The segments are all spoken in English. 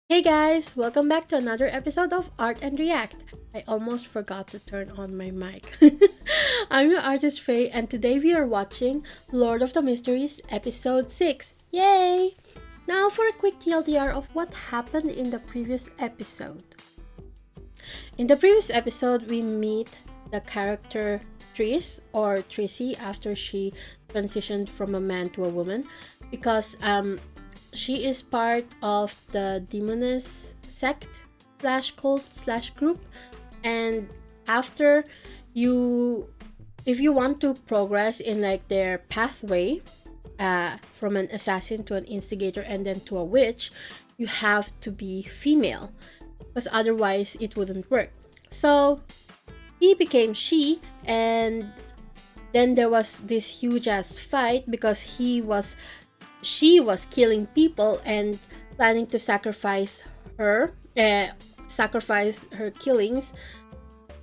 Hey guys, welcome back to another episode of Art and React. I almost forgot to turn on my mic. I'm your artist Faye, and today we are watching Lord of the Mysteries episode 6. Yay! Now for a quick TLDR of what happened in the previous episode. In the previous episode, we meet the character Tris or Trissy after she transitioned from a man to a woman because she is part of the demoness sect slash cult slash group, and after you if you want to progress in like their pathway from an assassin to an instigator and then to a witch, you have to be female because otherwise it wouldn't work. So he became she, and then there was this huge ass fight because she was killing people and planning to sacrifice her killings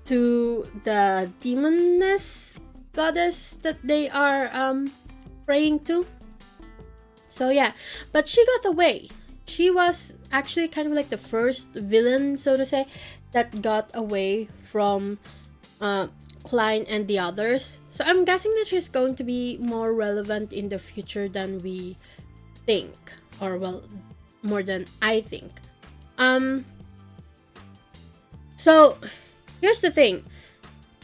to the demoness goddess that they are praying to. So yeah, but she got away. She was actually kind of like the first villain, so to say, that got away from Klein and the others. So I'm guessing that she's going to be more relevant in the future than we think, or well, more than I think. So here's the thing.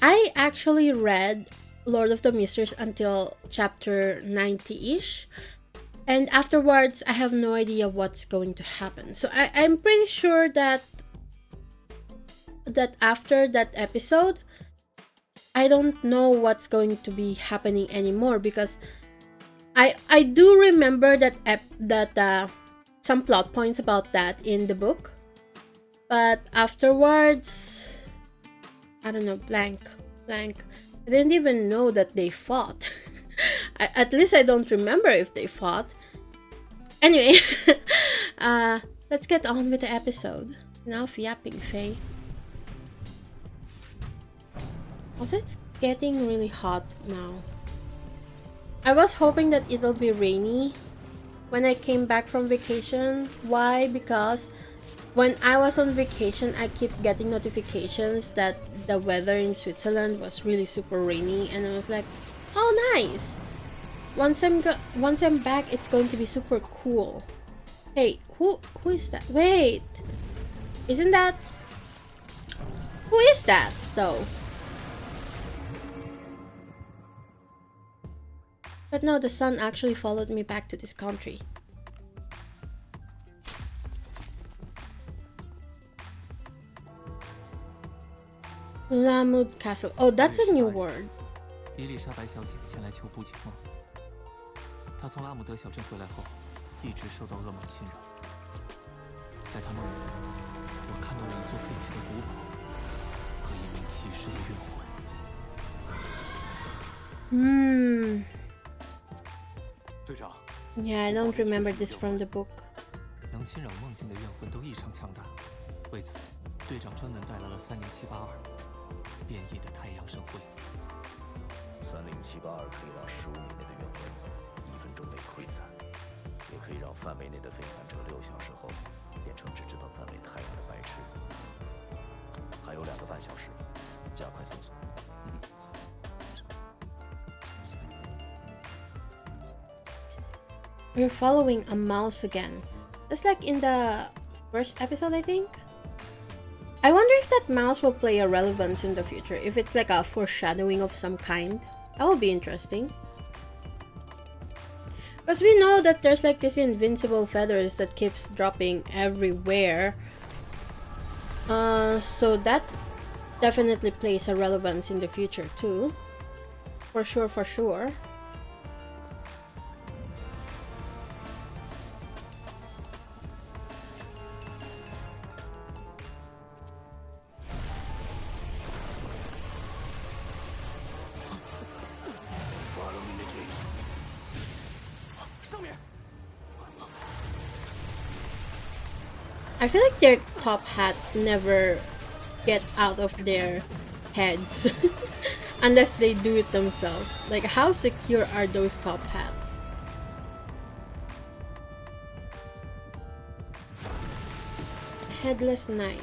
I actually read Lord of the Mysters until chapter 90-ish, and afterwards I have no idea what's going to happen. So I'm pretty sure that after that episode, I don't know what's going to be happening anymore, because I do remember that some plot points about that in the book, but afterwards, I don't know, blank. I didn't even know that they fought. At least I don't remember if they fought. Anyway, let's get on with the episode. Enough yapping, Faye. Was it getting really hot now? I was hoping that it'll be rainy when I came back from vacation. Why? Because when I was on vacation, I keep getting notifications that the weather in Switzerland was really super rainy, and I was like, "Oh, nice! Once I'm back, it's going to be super cool." Hey, who is that? Wait, isn't that? Who is that though? But no, the sun actually followed me back to this country. Lamud Castle. Oh, that's a new word. 伊丽莎白小姐前来求补给吗？她从拉姆德小镇回来后，一直受到噩梦侵扰。在她梦里，我看到了一座废弃的古堡和一名骑士的怨魂。队长。Yeah, I don't remember this from the book. 能侵扰梦境的怨魂都异常强大，为此，队长专门带来了30782，变异的太阳圣辉。30782可以让15米内的怨魂1分钟内溃散，也可以让范围内的非凡者6小时后变成只知道赞美太阳的白痴。还有2个半小时，加快搜索。We're following a mouse again, just like in the first episode, I think. I wonder if that mouse will play a relevance in the future, if it's like a foreshadowing of some kind. That would be interesting. Because we know that there's like this invincible feathers that keeps dropping everywhere. So that definitely plays a relevance in the future too. For sure. I feel like their top hats never get out of their heads unless they do it themselves. Like, how secure are those top hats? headless knight.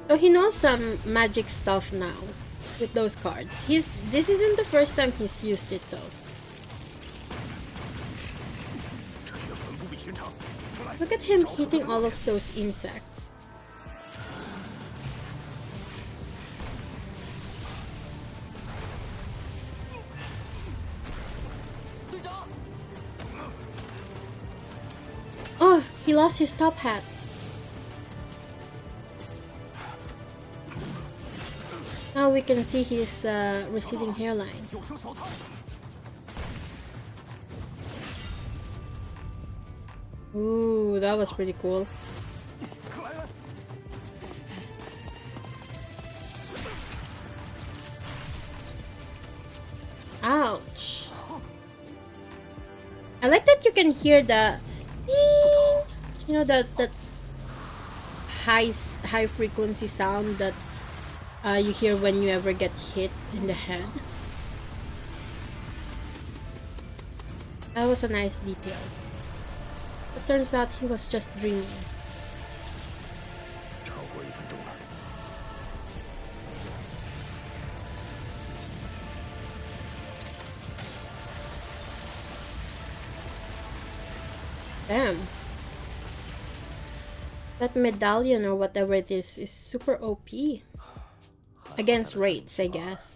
So he knows some magic stuff now with those cards. This isn't the first time he's used it though. Look at him hitting all of those insects. Oh, he lost his top hat. Now we can see his receding hairline. Ooh, that was pretty cool. Ouch. I like that you can hear the ding, you know, that high frequency sound that you hear when you ever get hit in the head. That was a nice detail. It turns out he was just dreaming. Damn. That medallion or whatever it is super OP. Against rates, I guess.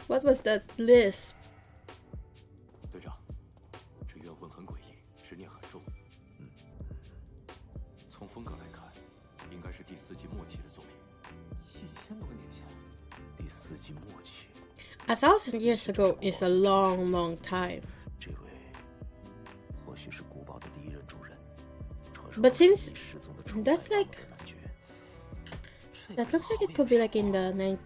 What was that lisp? 队长，这冤魂很诡异，执念很重。从风格来看，应该是第4纪末期的作品，1000多年前。第4纪末期。1000 years ago is a long, long time. 这位或许是古堡的第一任主人。 But since that's like, that looks like it could be like in the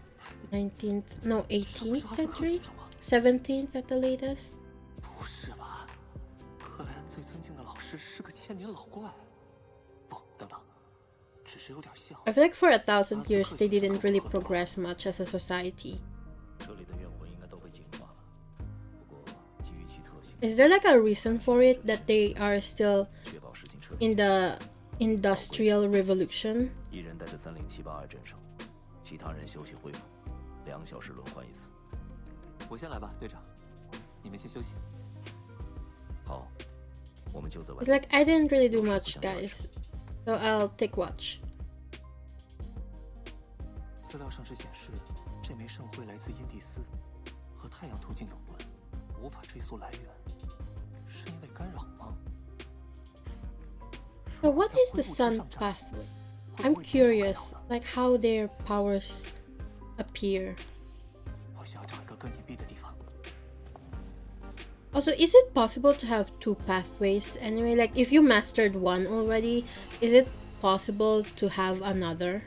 19th, no, 18th century, 17th at the latest. 不是吧？克莱恩最尊敬的老师是个千年老怪。不，等等，只是有点像。I feel like for 1000 years they didn't really progress much as a society. 这里的怨魂应该都被净化了。不过基于其特性， Is there like a reason for it that they are still in the Industrial Revolution? 一人带着3078镇守，其他人休息恢复，2小时轮换一次。我先来吧，队长，你们先休息。好，我们就在外。 It's like I didn't really do much, guys, so I'll take watch. 资料上是显示，这枚圣辉来自因蒂斯，和太阳途径有关，无法追溯来源，是因为干扰吗？ So what is the sun pathway? I'm curious, like how their powers appear. 我需要找一个跟你比的地方。 Also, is it possible to have 2 pathways? Anyway, like if you mastered one already, is it possible to have another?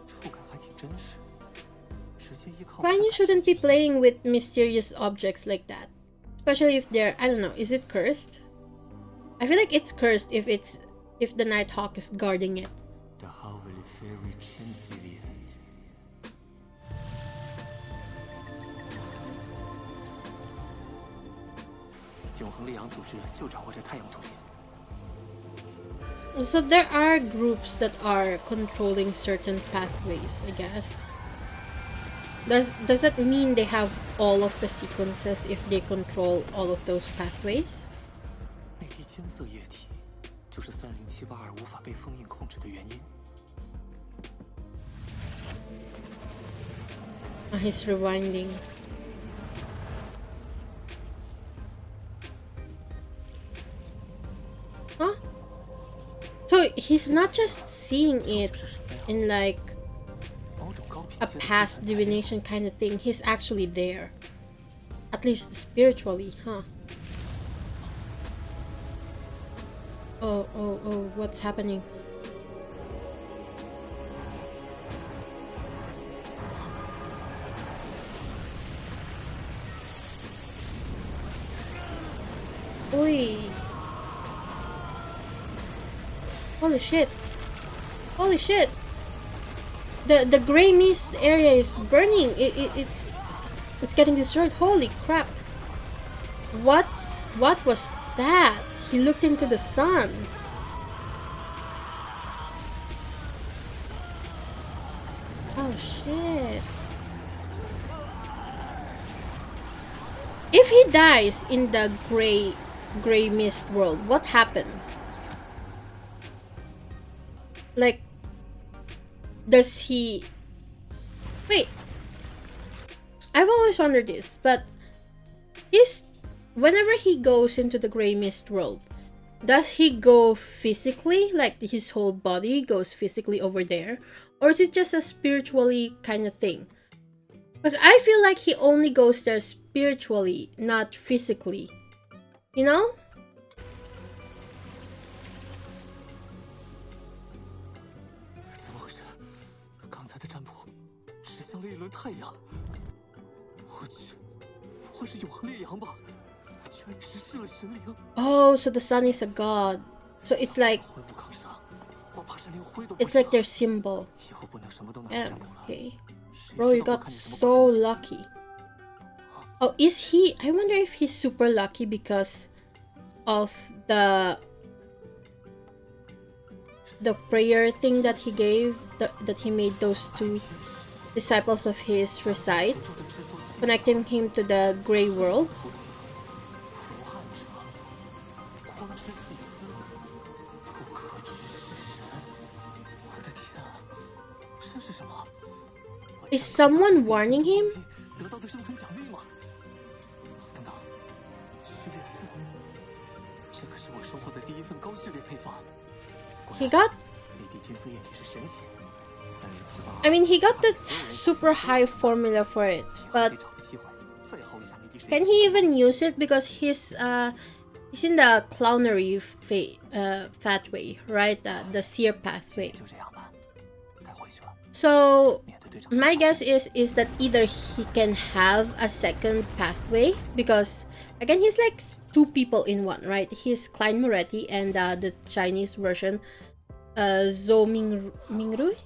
触感还挺真实，直接依靠。 Why you shouldn't be playing with mysterious objects like that? Especially if they're, I don't know, is it cursed? I feel like it's cursed if the Nighthawk is guarding it. The Howley Fairy Chancellor. 永恒力阳组织就掌握着太阳途径。 So there are groups that are controlling certain pathways, I guess. Does that mean they have all of the sequences if they control all of those pathways? 那滴金色液体就是30782无法被封印控制的原因。 He's rewinding. Huh? So he's not just seeing it in like a past divination kind of thing. He's actually there. At least spiritually, huh? Oh, what's happening? Oi. Holy shit. Holy shit. The gray mist area is burning. It's getting destroyed. Holy crap! What was that? He looked into the sun. Oh shit! If he dies in the gray mist world, what happens? Like, does he... Wait. I've always wondered this, but whenever he goes into the gray mist world, does he go physically? Like, his whole body goes physically over there? Or is it just a spiritually kind of thing? Because I feel like he only goes there spiritually, not physically. You know? 怎么回事？刚才的占卜指向了一轮太阳。我去，不会是永恒烈阳吧？居然直视了神灵。Oh, so the sun is a god. So it's like... It's like their symbol. Yeah, okay. Bro, you got so lucky. Oh, is he... I wonder if he's super lucky because of the prayer thing that he gave, that he made those two disciples of his recite, connecting him to the gray world. Is someone warning him? He got... I mean, he got the super high formula for it, but can he even use it? Because he's in the clownery pathway, right? The seer pathway. So my guess is that either he can have a second pathway, because again, he's like two people in one, right? He's Klein Moretti and the Chinese version, Zhou Mingrui,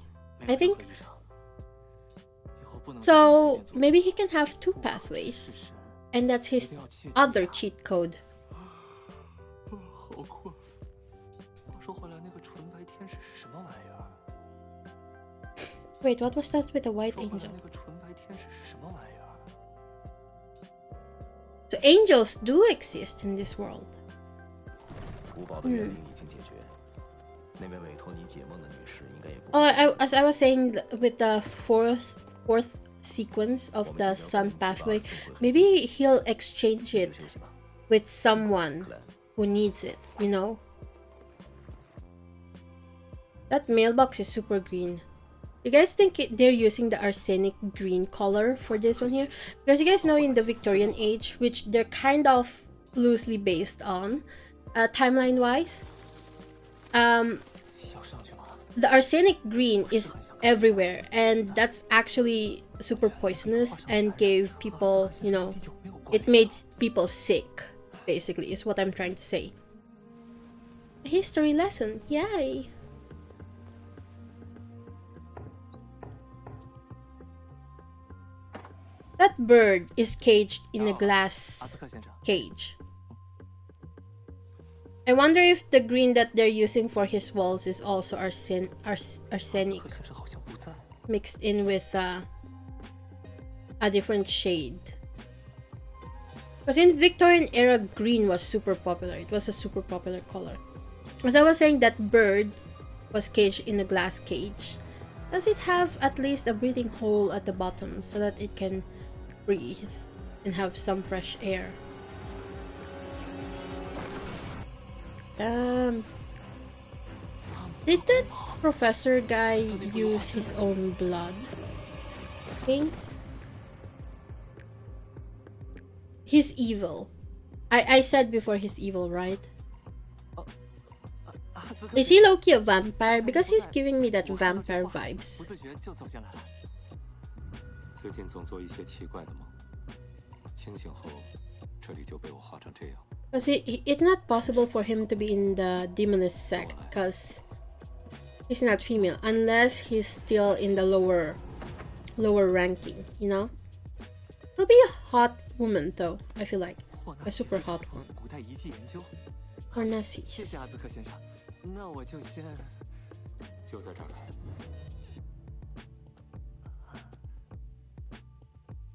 I think. So maybe he can have two pathways, and that's his other cheat code. Wait, what was that with the white angel? So angels do exist in this world. Oh, as I was saying, with the fourth sequence of the sun pathway, maybe he'll exchange it with someone who needs it, you know? That mailbox is super green. You guys think they're using the arsenic green color for this one here? Because you guys know in the Victorian age, which they're kind of loosely based on, timeline-wise, the arsenic green is everywhere, and that's actually super poisonous and gave people, you know, it made people sick, basically, is what I'm trying to say. A history lesson, yay! That bird is caged in a glass cage. I wonder if the green that they're using for his walls is also arsenic mixed in with a different shade. Because in Victorian era, green was super popular. It was a super popular color. As I was saying, that bird was caged in a glass cage. Does it have at least a breathing hole at the bottom so that it can breathe and have some fresh air? Did that professor guy use his own blood? I think he's evil. I said before he's evil, right? Is he low-key a vampire? Because he's giving me that vampire vibes. Because it's not possible for him to be in the demonist sect, because He's not female unless he's still in the lower ranking, you know? He'll be a hot woman though, I feel like. A super hot one. 古代遗迹研究。 Or Nasi. 谢谢阿兹克先生，那我就先就在这儿了。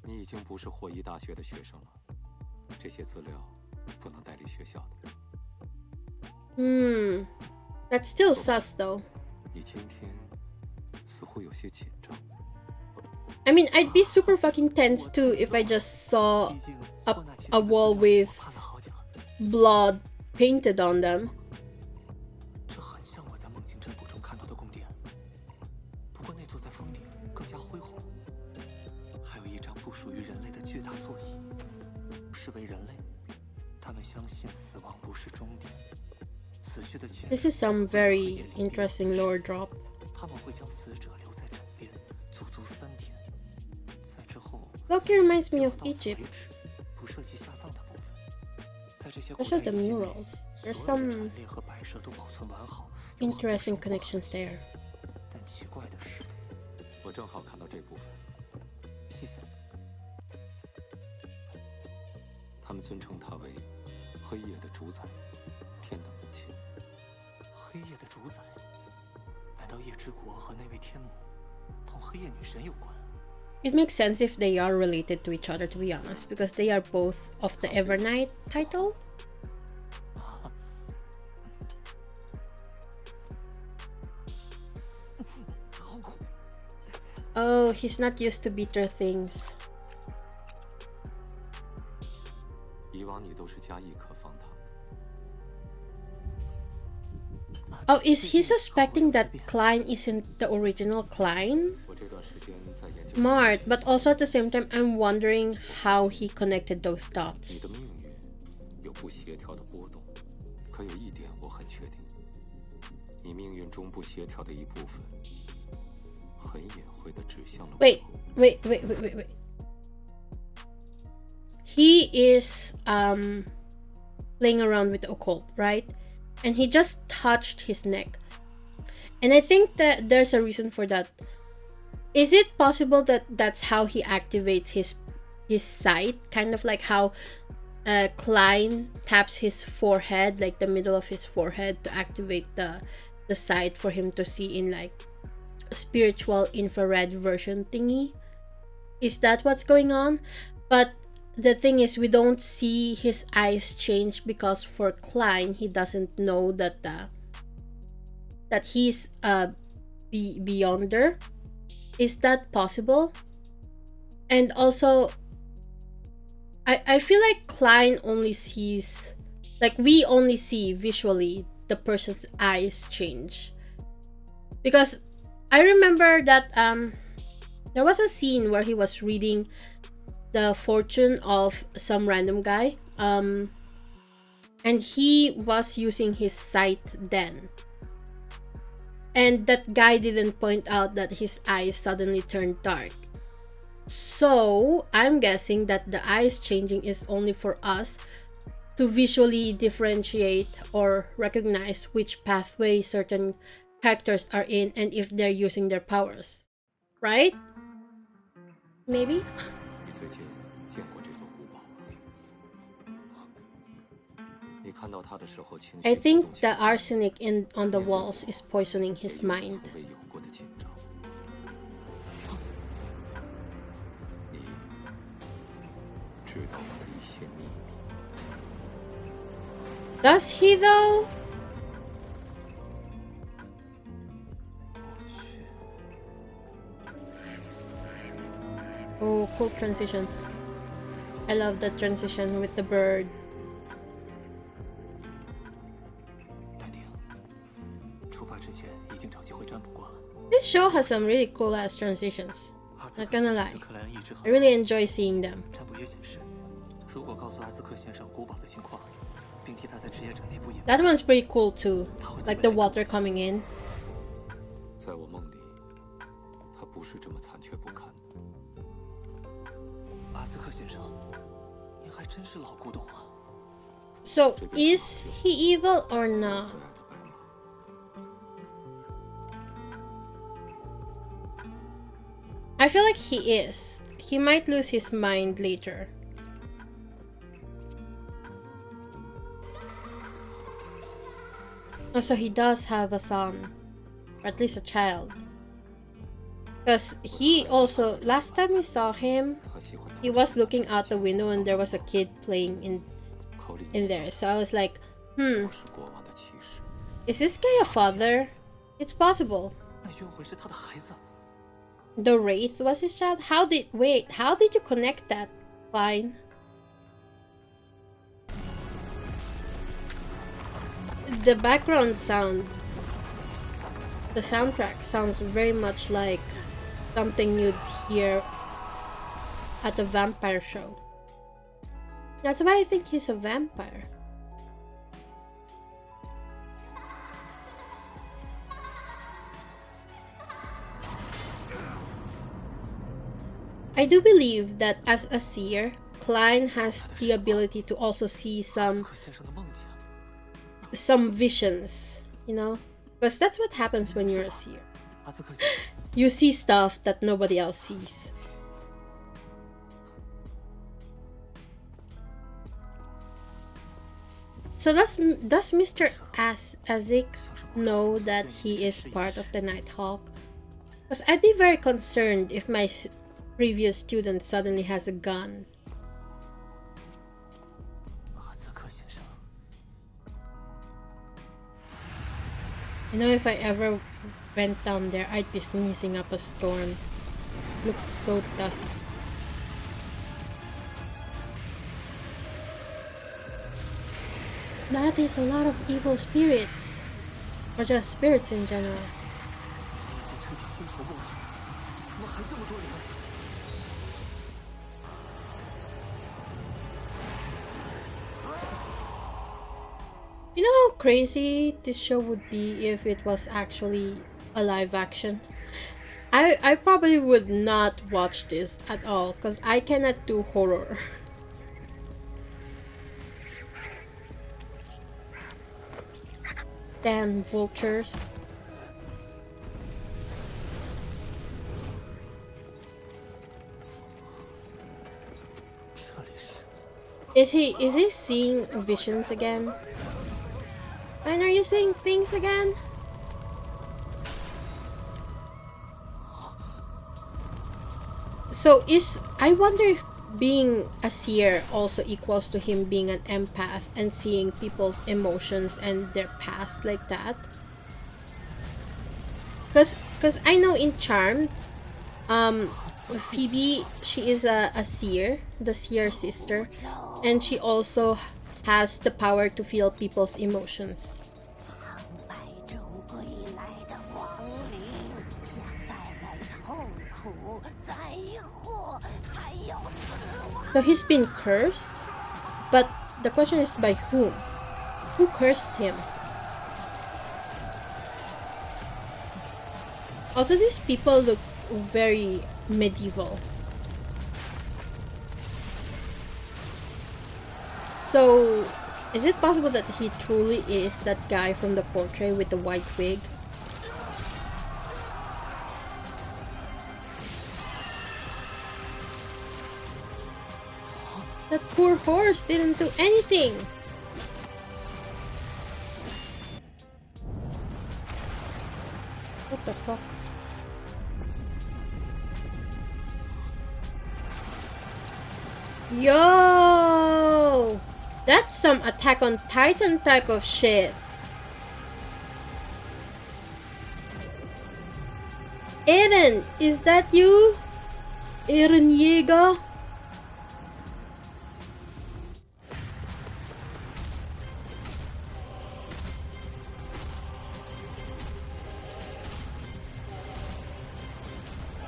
你已经不是霍伊大学的学生了，这些资料不能带离学校的。That's still sus though. 你今天似乎有些紧张。 I mean, I'd be super fucking tense too if I just saw a wall with blood painted on them. 这很像我在梦境占卜中看到的宫殿，不过那座在峰顶更加恢宏，还有一张不属于人类的巨大座椅。视为人类，他们相信死亡不是终点，死去的亲人。 This is some very interesting lore drop. 他们会将死者留在枕边，足足3天。在之后， Loki reminds me of Egypt. 不涉及下葬的部分。在这些 Especially the murals. There's some 列和摆设都保存完好。 interesting connections there. 但奇怪的是，我正好看到这部分。谢谢。他们尊称她为黑夜的主宰，天的母亲。黑夜的主宰？难道夜之国和那位天母同黑夜女神有关？ It makes sense if they are related to each other, to be honest, because they are both of the Evernight title. Oh, he's not used to bitter things. 以往你都是加一颗方糖。 Oh, is he suspecting that Klein isn't the original Klein? 我这段时间在研究。 Smart, but also at the same time, I'm wondering how he connected those 你 dots. 的命运有不协调的波动，可有一点我很确定，你命运中不协调的一部分，很隐晦地指向了。 Wait. He is playing around with the occult, right? And he just touched his neck. And I think that there's a reason for that. Is it possible that that's how he activates his sight? Kind of like how Klein taps his forehead, like the middle of his forehead, to activate the sight for him to see in like a spiritual infrared version thingy. Is that what's going on? But the thing is, we don't see his eyes change because for Klein, he doesn't know that that he's beyonder. Is that possible? And also, I feel like Klein only sees, like we only see visually the person's eyes change. Because I remember that there was a scene where he was reading the fortune of some random guy, and he was using his sight then, and that guy didn't point out that his eyes suddenly turned dark. So I'm guessing that the eyes changing is only for us to visually differentiate or recognize which pathway certain characters are in and if they're using their powers, right? Maybe. 你最近见过这座古堡吗？你看到它的时候，情绪 I 波 think 动起 the 来 arsenic on the walls is poisoning his 也有 mind. 从未有过的紧张。你知道我的一些秘密。 Does he though? 过去， Oh, cool transitions. I love the transition with the bird. 淡定。出发之前已经找机会占卜过了。 This show has some really cool ass transitions. 阿兹 Not 克 gonna 先 lie. 生克莱恩一直很 I really enjoy seeing them. 占卜也显示，如果告诉阿兹克先生古堡的情况，并替他在职业者内部隐瞒， That one's pretty cool too. Like the water coming in. 在我梦里，他不是这么残缺不堪的。阿兹克先生，您还真是老古董啊！ So, is he evil or not? 最爱的白马， I feel like he is. He might lose his mind later. Also, he does have a son, or at least a child. Because he also, last time we saw him, he was looking out the window and there was a kid playing in there. So I was like, is this guy a father? It's possible. The Wraith was his child? How did you connect that, Klein? The background sound, the soundtrack sounds very much like something you'd hear at a vampire show. That's why I think he's a vampire. I do believe that as a seer, Klein has the ability to also see some visions, you know? Because that's what happens when you're a seer. You see stuff that nobody else sees. So does Mr. Azik know that he is part of the Nighthawk? Because I'd be very concerned if my previous student suddenly has a gun. You know, if I ever went down there, I'd be sneezing up a storm. It looks so dusty. That is a lot of evil spirits. Or just spirits in general. You know how crazy this show would be if it was actually a live action? I probably would not watch this at all because I cannot do horror. Damn vultures. Is he seeing visions again? And are you seeing things again? So I wonder if being a seer also equals to him being an empath and seeing people's emotions and their past like that. Cause I know in Charmed, Phoebe, she is a seer, the seer sister, and she also has the power to feel people's emotions. So he's been cursed, but the question is by whom? Who cursed him? Also, these people look very medieval. So, is it possible that he truly is that guy from the portrait with the white wig? That poor horse didn't do anything! What the fuck? Yo! That's some Attack on Titan type of shit. Eren, is that you? Eren Yeager?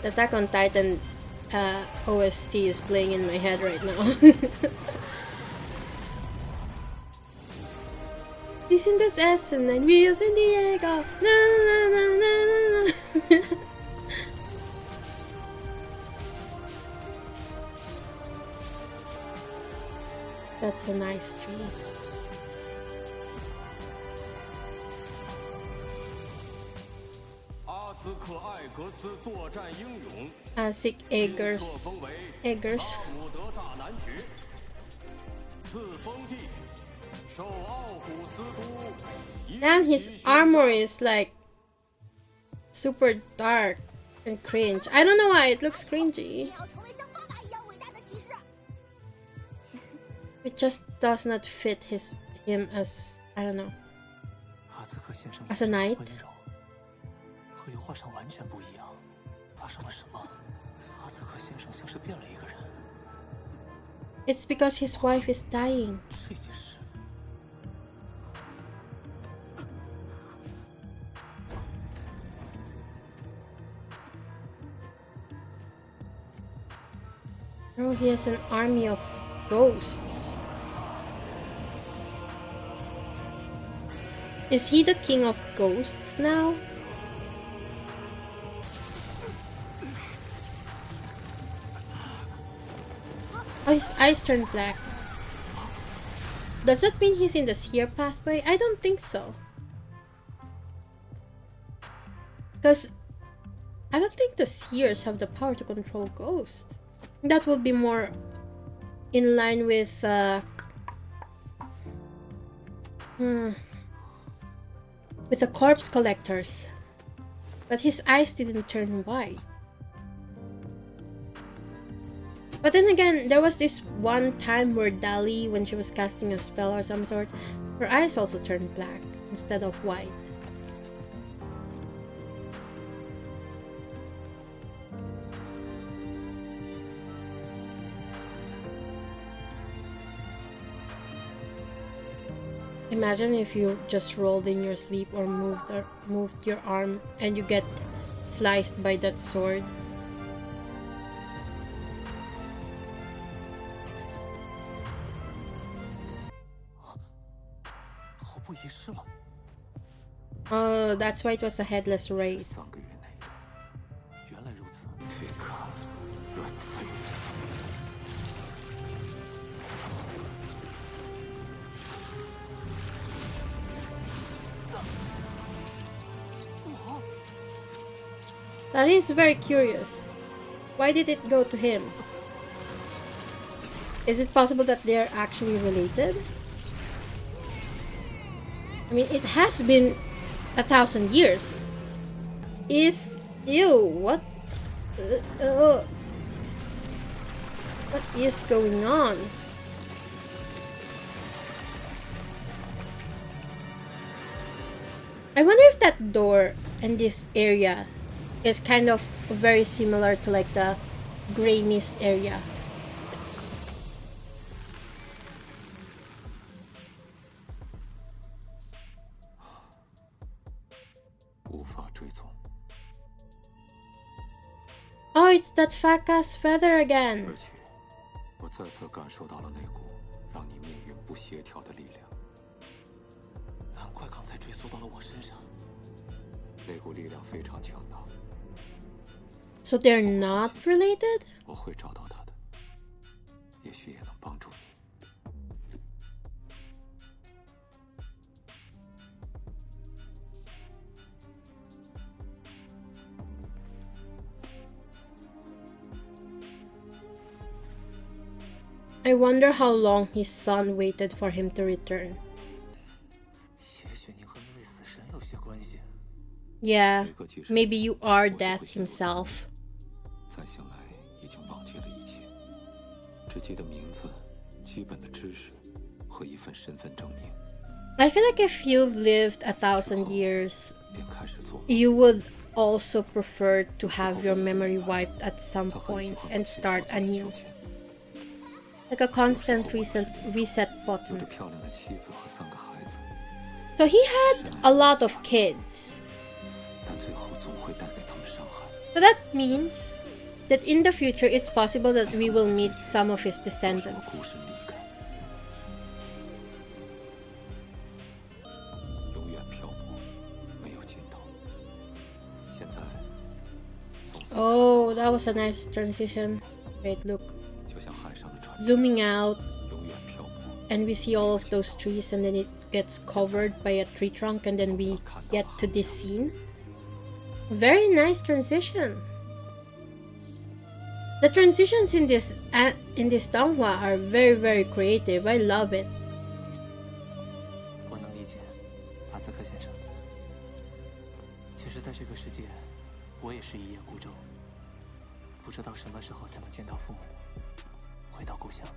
The Attack on Titan OST is playing in my head right now. Listen this Essen and wheels in Diego. Na na na na na. That's a nice tree. Azik Eggers. Damn, his armor is like super dark and cringe. I don't know why it looks cringy. It just does not fit him as, I don't know, as a knight. It's because his wife is dying. Oh, he has an army of ghosts. Is he the king of ghosts now? Oh, his eyes turned black. Does that mean he's in the seer pathway? I don't think so. Because I don't think the seers have the power to control ghosts. That would be more in line with the corpse collectors. But his eyes didn't turn white. But then again, there was this one time where Dali, when she was casting a spell or some sort, her eyes also turned black instead of white. Imagine if you just rolled in your sleep or moved your arm and you get sliced by that sword. Oh, that's why it was a headless raid. That is very curious. Why did it go to him? Is it possible that they're actually related? I mean, it has been 1,000 years. Ew, what? What is going on? I wonder if that door and this area is kind of very similar to like the gray mist area. Oh, it's that fat ass feather again. So they're not related? I wonder how long his son waited for him to return. Yeah, maybe you are Death himself. I feel like if you've lived 1,000 years, you would also prefer to have your memory wiped at some point and start anew. Like a constant reset button. So he had a lot of kids. So that means that in the future it's possible that we will meet some of his descendants. Oh, that was a nice transition. Wait, look. Zooming out, and we see all of those trees, and then it gets covered by a tree trunk, and then we get to this scene. Very nice transition. The transitions in this donghua are very creative. I love it. 我能理解，阿兹克先生。其实，在这个世界，我也是一叶孤舟，不知道什么时候才能见到父母，回到故乡。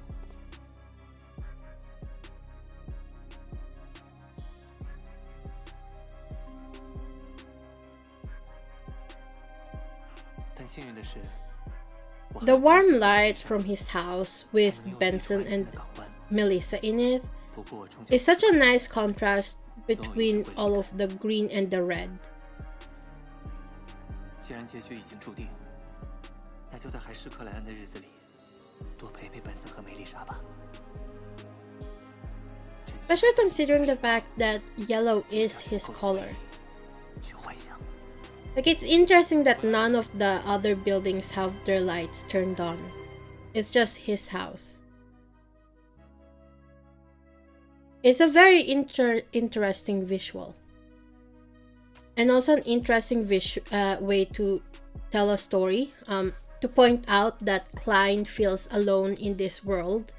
但幸运的是。 The warm light from his house with Benson and Melissa in it is such a nice contrast between all of the green and the red. 既然结局已经注定，那就在还是克莱恩的日子里，多陪陪本森和梅丽莎吧。 Especially considering the fact that yellow is his color. Like, it's interesting that none of the other buildings have their lights turned on. It's just his house. It's a very interesting visual. And also an interesting way to tell a story. To point out that Klein feels alone in this world.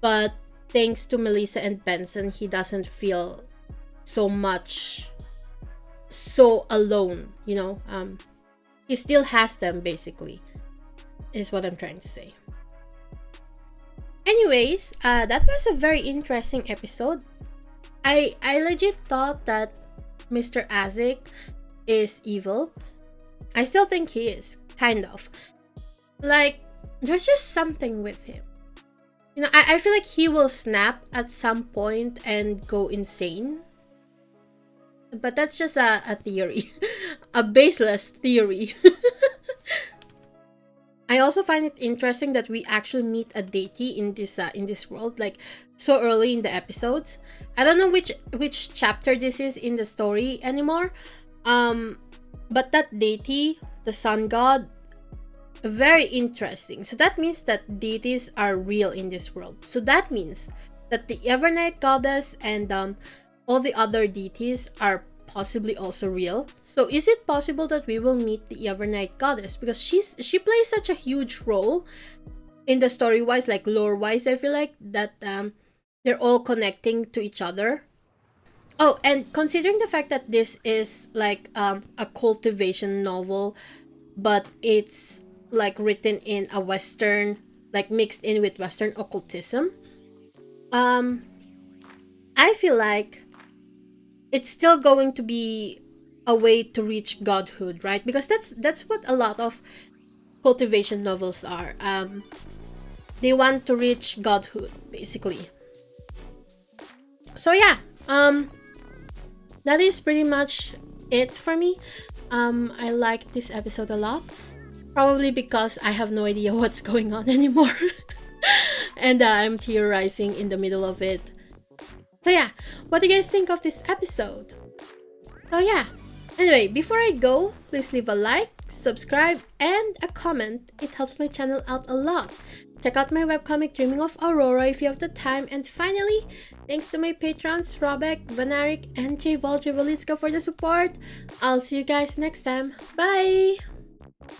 But thanks to Melissa and Benson, he doesn't feel so alone, you know. He still has them, basically, is what I'm trying to say. Anyways, that was a very interesting episode. I legit thought that Mr. Azik is evil. I still think he is, kind of. Like, there's just something with him. You know, I feel like he will snap at some point and go insane. But that's just a theory. A baseless theory. I also find it interesting that we actually meet a deity in this world, like, so early in the episodes. I don't know which chapter this is in the story anymore. But that deity, the sun god, very interesting. So that means that deities are real in this world. So that means that the Evernight goddess and all the other deities are possibly also real. So is it possible that we will meet the Evernight goddess? Because she plays such a huge role in the story wise, like lore wise. I feel like that they're all connecting to each other. Oh, and considering the fact that this is like a cultivation novel, but it's like written in a Western, like mixed in with Western occultism, I feel like it's still going to be a way to reach godhood, right? Because that's what a lot of cultivation novels are. They want to reach godhood, basically. So yeah, that is pretty much it for me. I liked this episode a lot. Probably because I have no idea what's going on anymore. And I'm theorizing in the middle of it. So yeah, what do you guys think of this episode? So yeah, anyway, before I go, please leave a like, subscribe, and a comment. It helps my channel out a lot. Check out my webcomic Dreaming of Aurora if you have the time. And finally, thanks to my patrons Robek, Vanarik, and J. Voljevolitska for the support. I'll see you guys next time. Bye!